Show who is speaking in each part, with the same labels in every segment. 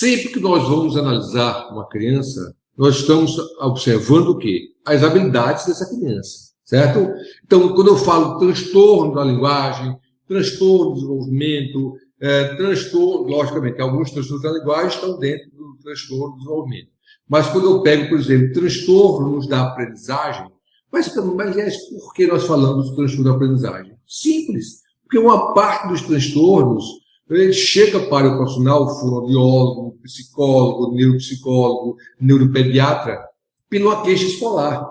Speaker 1: Sempre que nós vamos analisar uma criança, nós estamos observando o quê? As habilidades dessa criança, certo? Então, quando eu falo transtorno da linguagem, transtorno do desenvolvimento, transtorno, logicamente, alguns transtornos da linguagem estão dentro do transtorno do desenvolvimento. Mas quando eu pego, por exemplo, transtornos da aprendizagem, mas por que nós falamos do transtorno da aprendizagem? Simples, porque uma parte dos transtornos ele chega para o profissional, o fonoaudiólogo, psicólogo, neuropsicólogo, neuropediatra, pela queixa escolar.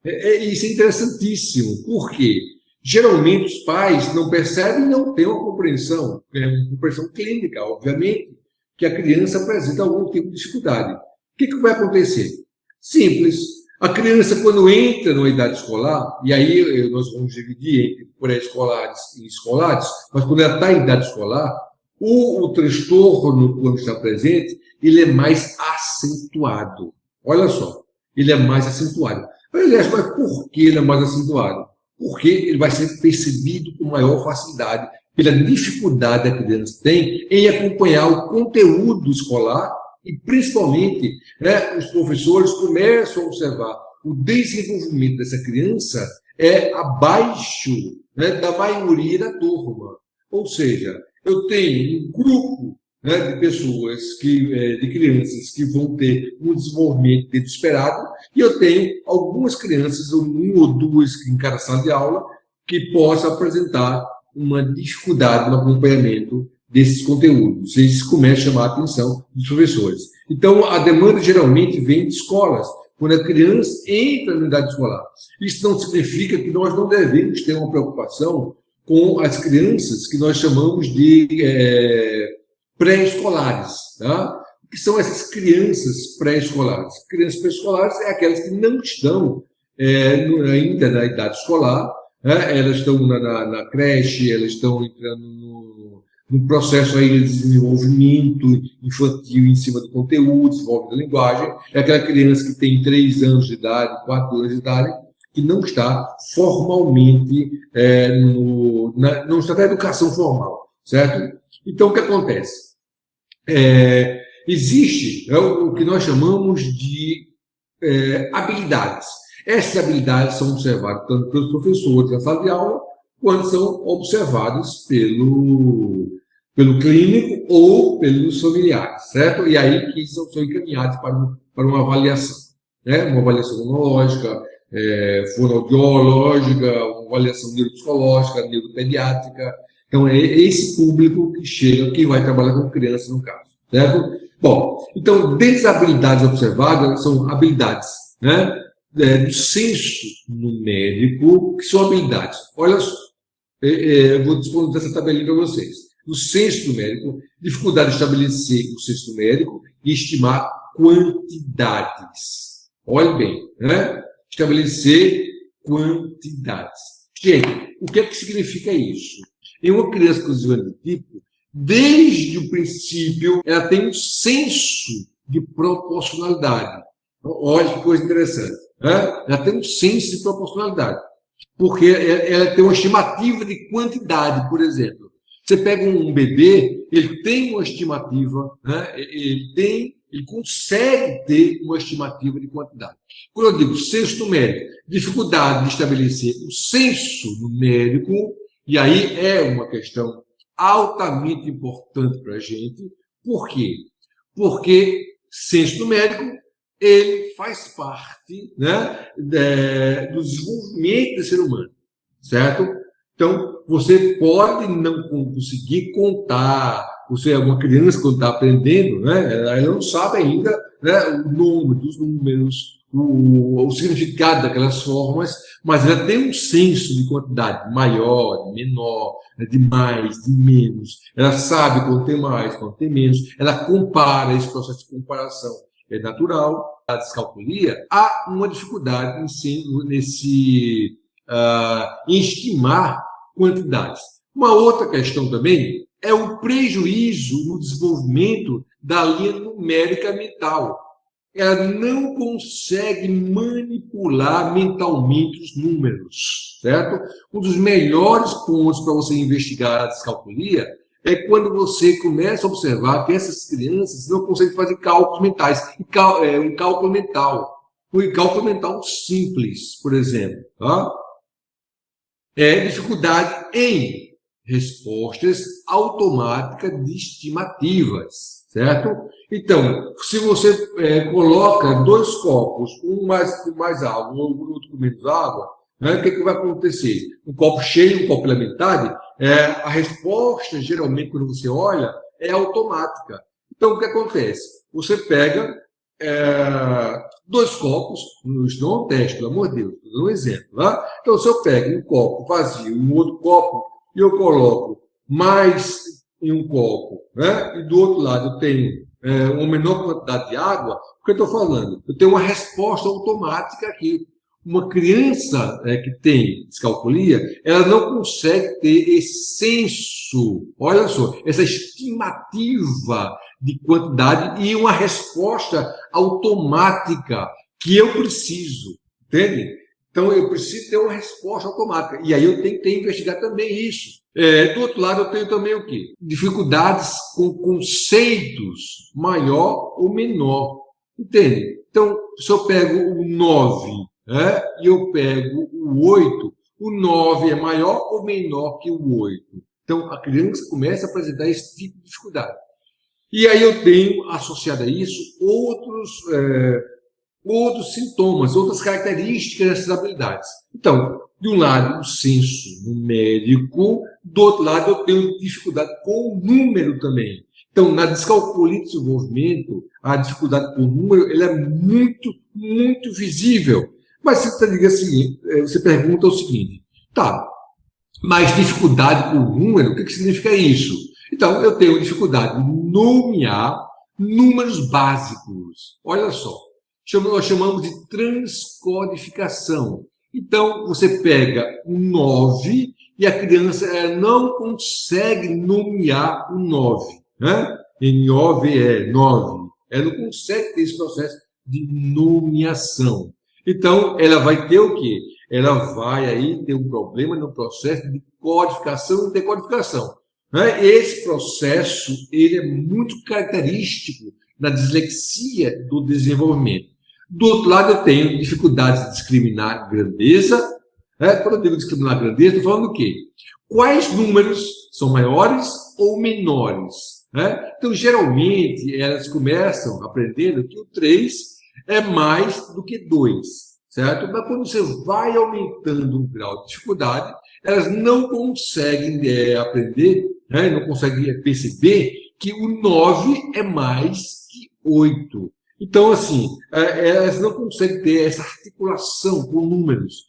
Speaker 1: Isso é interessantíssimo. Por quê? Geralmente os pais não percebem e não têm uma compreensão clínica, obviamente, que a criança apresenta algum tipo de dificuldade. O que vai acontecer? Simples. A criança, quando entra na idade escolar, e aí nós vamos dividir entre pré-escolares e escolares, mas quando ela está em idade escolar, o transtorno, quando está presente, ele é mais acentuado. Olha só, ele é mais acentuado. Aliás, mas por que ele é mais acentuado? Porque ele vai ser percebido com maior facilidade pela dificuldade que a criança tem em acompanhar o conteúdo escolar e, principalmente, os professores começam a observar o desenvolvimento dessa criança abaixo da maioria da turma. Ou seja, eu tenho um grupo de pessoas, de crianças que vão ter um desenvolvimento dentro esperado, e eu tenho algumas crianças, um ou duas em cada sala de aula, que possam apresentar uma dificuldade no acompanhamento desses conteúdos. Isso começa a chamar a atenção dos professores. Então, a demanda geralmente vem de escolas, quando a criança entra na unidade escolar. Isso não significa que nós não devemos ter uma preocupação com as crianças que nós chamamos de pré-escolares, tá? Que são essas crianças pré-escolares. Crianças pré-escolares é aquelas que não estão ainda na idade escolar, elas estão na creche, elas estão entrando no processo aí de desenvolvimento infantil em cima do conteúdo, desenvolvimento da linguagem. É aquela criança que tem 3 anos de idade, 4 anos de idade, que não está formalmente, não está na educação formal, certo? Então, o que acontece? Existe o que nós chamamos de habilidades. Essas habilidades são observadas tanto pelos professores da sala de aula, quanto são observadas pelo clínico ou pelos familiares, certo? E aí que são encaminhados para uma avaliação, uma avaliação fonológica, fonoaudiológica, uma avaliação neuropsicológica, neuropediátrica. Então, é esse público que chega, que vai trabalhar com criança, no caso, certo? Bom, então, desabilidades observadas são habilidades, do senso numérico, que são habilidades. Olha só, eu vou disponibilizar essa tabelinha para vocês. O senso numérico, dificuldade de estabelecer o senso numérico e estimar quantidades. Olhe bem, estabelecer quantidades. Gente, o que é que significa isso? Em uma criança com desvio tipo, desde o princípio, ela tem um senso de proporcionalidade. Olha que coisa interessante. Ela tem um senso de proporcionalidade. Porque ela tem uma estimativa de quantidade, por exemplo. Você pega um bebê, ele tem uma estimativa, ele consegue ter uma estimativa de quantidade. Quando eu digo senso numérico, dificuldade de estabelecer o senso numérico, e aí é uma questão altamente importante para a gente. Por quê? Porque senso numérico ele faz parte do desenvolvimento do ser humano, certo? Então, você pode não conseguir contar, você é uma criança quando está aprendendo, ela não sabe ainda o nome dos números, o significado daquelas formas, mas ela tem um senso de quantidade maior, de menor, de mais, de menos. Ela sabe quando tem mais, quando tem menos. Ela compara, esse processo de comparação é natural. A descalculia, há uma dificuldade em estimar quantidades. Uma outra questão também é o prejuízo no desenvolvimento da linha numérica mental. Ela não consegue manipular mentalmente os números, certo? Um dos melhores pontos para você investigar a descalculia é quando você começa a observar que essas crianças não conseguem fazer cálculos mentais, um cálculo mental simples, por exemplo, tá? Dificuldade em respostas automáticas de estimativas, certo? Então, se você coloca 2 copos, um com mais água, o outro com menos água, né, o que vai acontecer? Um copo cheio, um copo pela metade, a resposta, geralmente, quando você olha, é automática. Então, o que acontece? Você pega 2 copos, isso não é um teste, pelo amor de Deus, estou dando um exemplo. Tá? Então, se eu pego um copo vazio e um outro copo, e eu coloco mais em um copo, né? E do outro lado eu tenho uma menor quantidade de água, o que eu estou falando? Eu tenho uma resposta automática aqui. Uma criança que tem descalculia, ela não consegue ter esse senso, olha só, essa estimativa de quantidade e uma resposta automática que eu preciso, entende? Então, eu preciso ter uma resposta automática. E aí eu tenho que investigar também isso. Do outro lado, eu tenho também o quê? Dificuldades com conceitos maior ou menor. Entende? Então, se eu pego o 9 e eu pego o 8, o 9 é maior ou menor que o 8. Então, a criança começa a apresentar esse tipo de dificuldade. E aí eu tenho, associado a isso, outros sintomas, outras características dessas habilidades. Então, de um lado, o senso numérico, do outro lado, eu tenho dificuldade com o número também. Então, na descalculia de desenvolvimento, a dificuldade com o número ela é muito, muito visível. Mas você pergunta o seguinte, tá, mas dificuldade com o número, o que significa isso? Então, eu tenho dificuldade de nomear números básicos. Olha só, nós chamamos de transcodificação. Então, você pega um 9 e a criança não consegue nomear o 9. Né? N-O-V-E, 9. Ela não consegue ter esse processo de nomeação. Então, ela vai ter o quê? Ela vai aí ter um problema no processo de codificação e decodificação. Né? Esse processo ele é muito característico da dislexia do desenvolvimento. Do outro lado, eu tenho dificuldades de discriminar grandeza. Quando eu digo discriminar grandeza, estou falando do quê? Quais números são maiores ou menores? Então, geralmente, elas começam aprendendo que o 3 é mais do que 2, certo? Mas quando você vai aumentando o grau de dificuldade, elas não conseguem aprender, não conseguem perceber que o 9 é mais que 8. Então, assim, elas não conseguem ter essa articulação com números.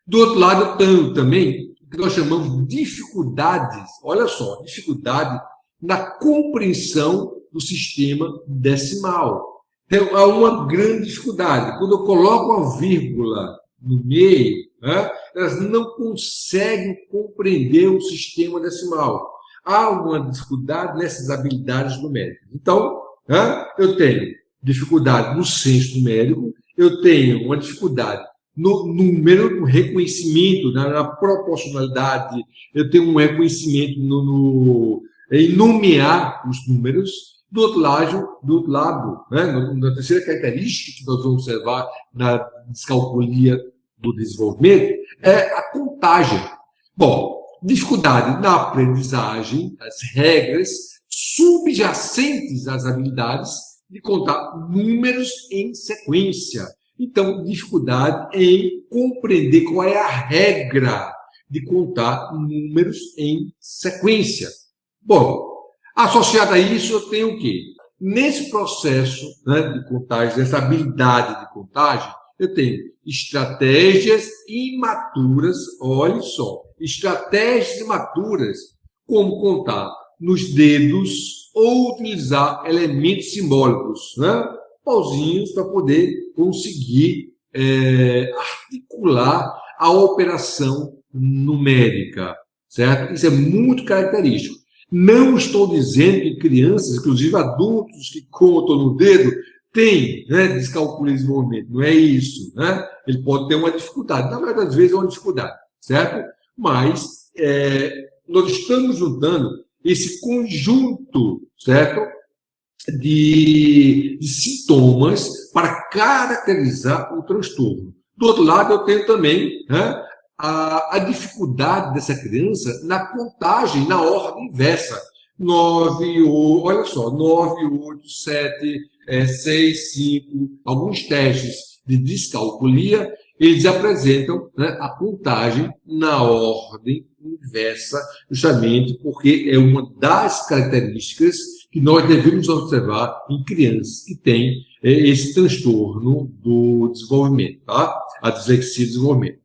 Speaker 1: Do outro lado, eu tenho também o que nós chamamos de dificuldades, olha só, dificuldade na compreensão do sistema decimal. Então, há uma grande dificuldade. Quando eu coloco uma vírgula no meio, elas não conseguem compreender o sistema decimal. Há uma dificuldade nessas habilidades numéricas. Então, eu tenho dificuldade no senso numérico, eu tenho uma dificuldade no número, no reconhecimento, na proporcionalidade, eu tenho um reconhecimento em nomear os números. Do outro lado, na terceira característica que nós vamos observar na descalculia do desenvolvimento é a contagem. Bom, dificuldade na aprendizagem, as regras subjacentes às habilidades de contar números em sequência. Então, dificuldade em compreender qual é a regra de contar números em sequência. Bom, associado a isso, eu tenho o quê? Nesse processo de contagem, nessa habilidade de contagem, eu tenho estratégias imaturas, olha só, estratégias imaturas, como contar nos dedos ou utilizar elementos simbólicos, pauzinhos para poder conseguir articular a operação numérica, certo? Isso é muito característico. Não estou dizendo que crianças, inclusive adultos que contam no dedo, têm descalculia de desenvolvimento. Não é isso. Ele pode ter uma dificuldade. Na maioria das vezes é uma dificuldade, certo? Mas nós estamos juntando esse conjunto, certo? De sintomas para caracterizar o transtorno. Do outro lado, eu tenho também, né, a dificuldade dessa criança na contagem, na ordem inversa. 9, 8, olha só, 9, 8, 7, 6, 5, alguns testes de descalculia, eles apresentam, né, a contagem na ordem inversa, justamente porque é uma das características que nós devemos observar em crianças que têm esse transtorno do desenvolvimento, tá? A dislexia do desenvolvimento.